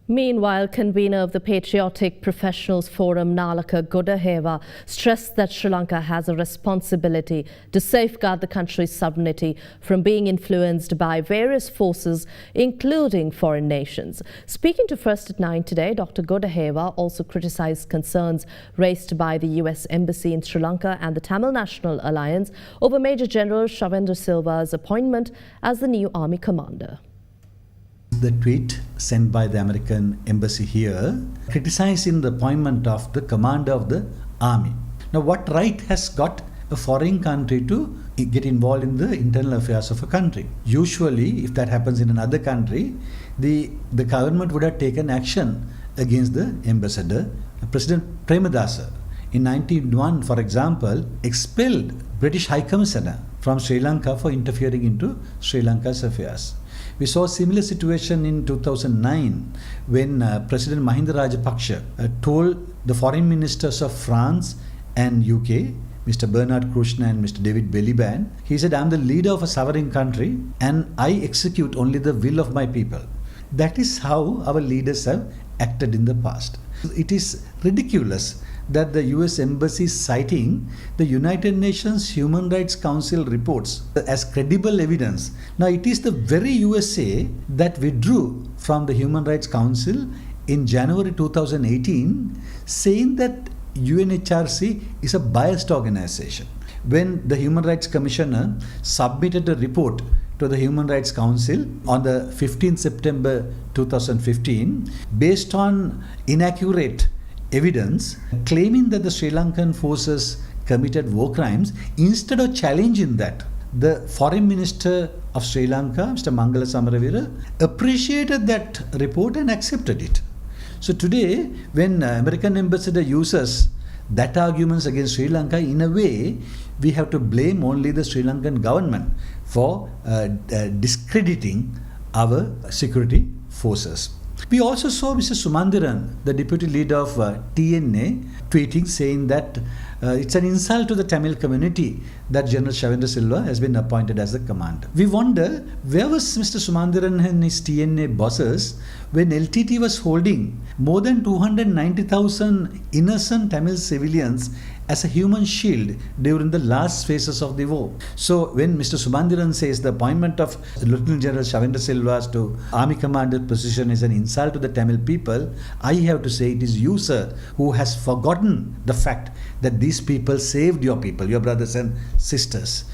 Meanwhile, convener of the Patriotic Professionals Forum, Nalaka Godahewa, stressed that Sri Lanka has a responsibility to safeguard the country's sovereignty from being influenced by various forces, including foreign nations. Speaking to First at 9 today, Dr. Godahewa also criticized concerns raised by the US Embassy in Sri Lanka and the Tamil National Alliance over Major General Shavendra Silva's appointment as the new army commander. The tweet sent by the American embassy here criticizing the appointment of the commander of the army. Now, what right has got a foreign country to get involved in the internal affairs of a country? Usually, if that happens in another country, the government would have taken action against the ambassador. President Premadasa in 1991, for example, expelled British High Commissioner from Sri Lanka for interfering into Sri Lanka's affairs. We saw a similar situation in 2009 when President Mahinda Rajapaksa told the foreign ministers of France and UK, Mr. Bernard Kouchner and Mr. David Miliband, he said, "I'm the leader of a sovereign country and I execute only the will of my people." That is how our leaders have acted in the past. It is ridiculous that the US Embassy is citing the United Nations Human Rights Council reports as credible evidence. Now, it is the very USA that withdrew from the Human Rights Council in January 2018, saying that UNHRC is a biased organization. When the Human Rights Commissioner submitted a report to the Human Rights Council on the 15th September 2015, based on inaccurate evidence claiming that the Sri Lankan forces committed war crimes, instead of challenging that, the Foreign Minister of Sri Lanka, Mr. Mangala Samaravira, appreciated that report and accepted it. So today, when American ambassador uses that arguments against Sri Lanka, in a way, we have to blame only the Sri Lankan government for discrediting our security forces. We also saw Mr. Sumandiran, the deputy leader of TNA, tweeting saying that it's an insult to the Tamil community that General Shavendra Silva has been appointed as the commander. We wonder, where was Mr. Sumandiran and his TNA bosses when LTT was holding more than 290,000 innocent Tamil civilians as a human shield during the last phases of the war? So when Mr. Sumandiran says the appointment of Lieutenant General Shavendra Silva to Army Commander position is an insult to the Tamil people, I have to say it is you, sir, who has forgotten the fact that these people saved your people, your brothers and sisters.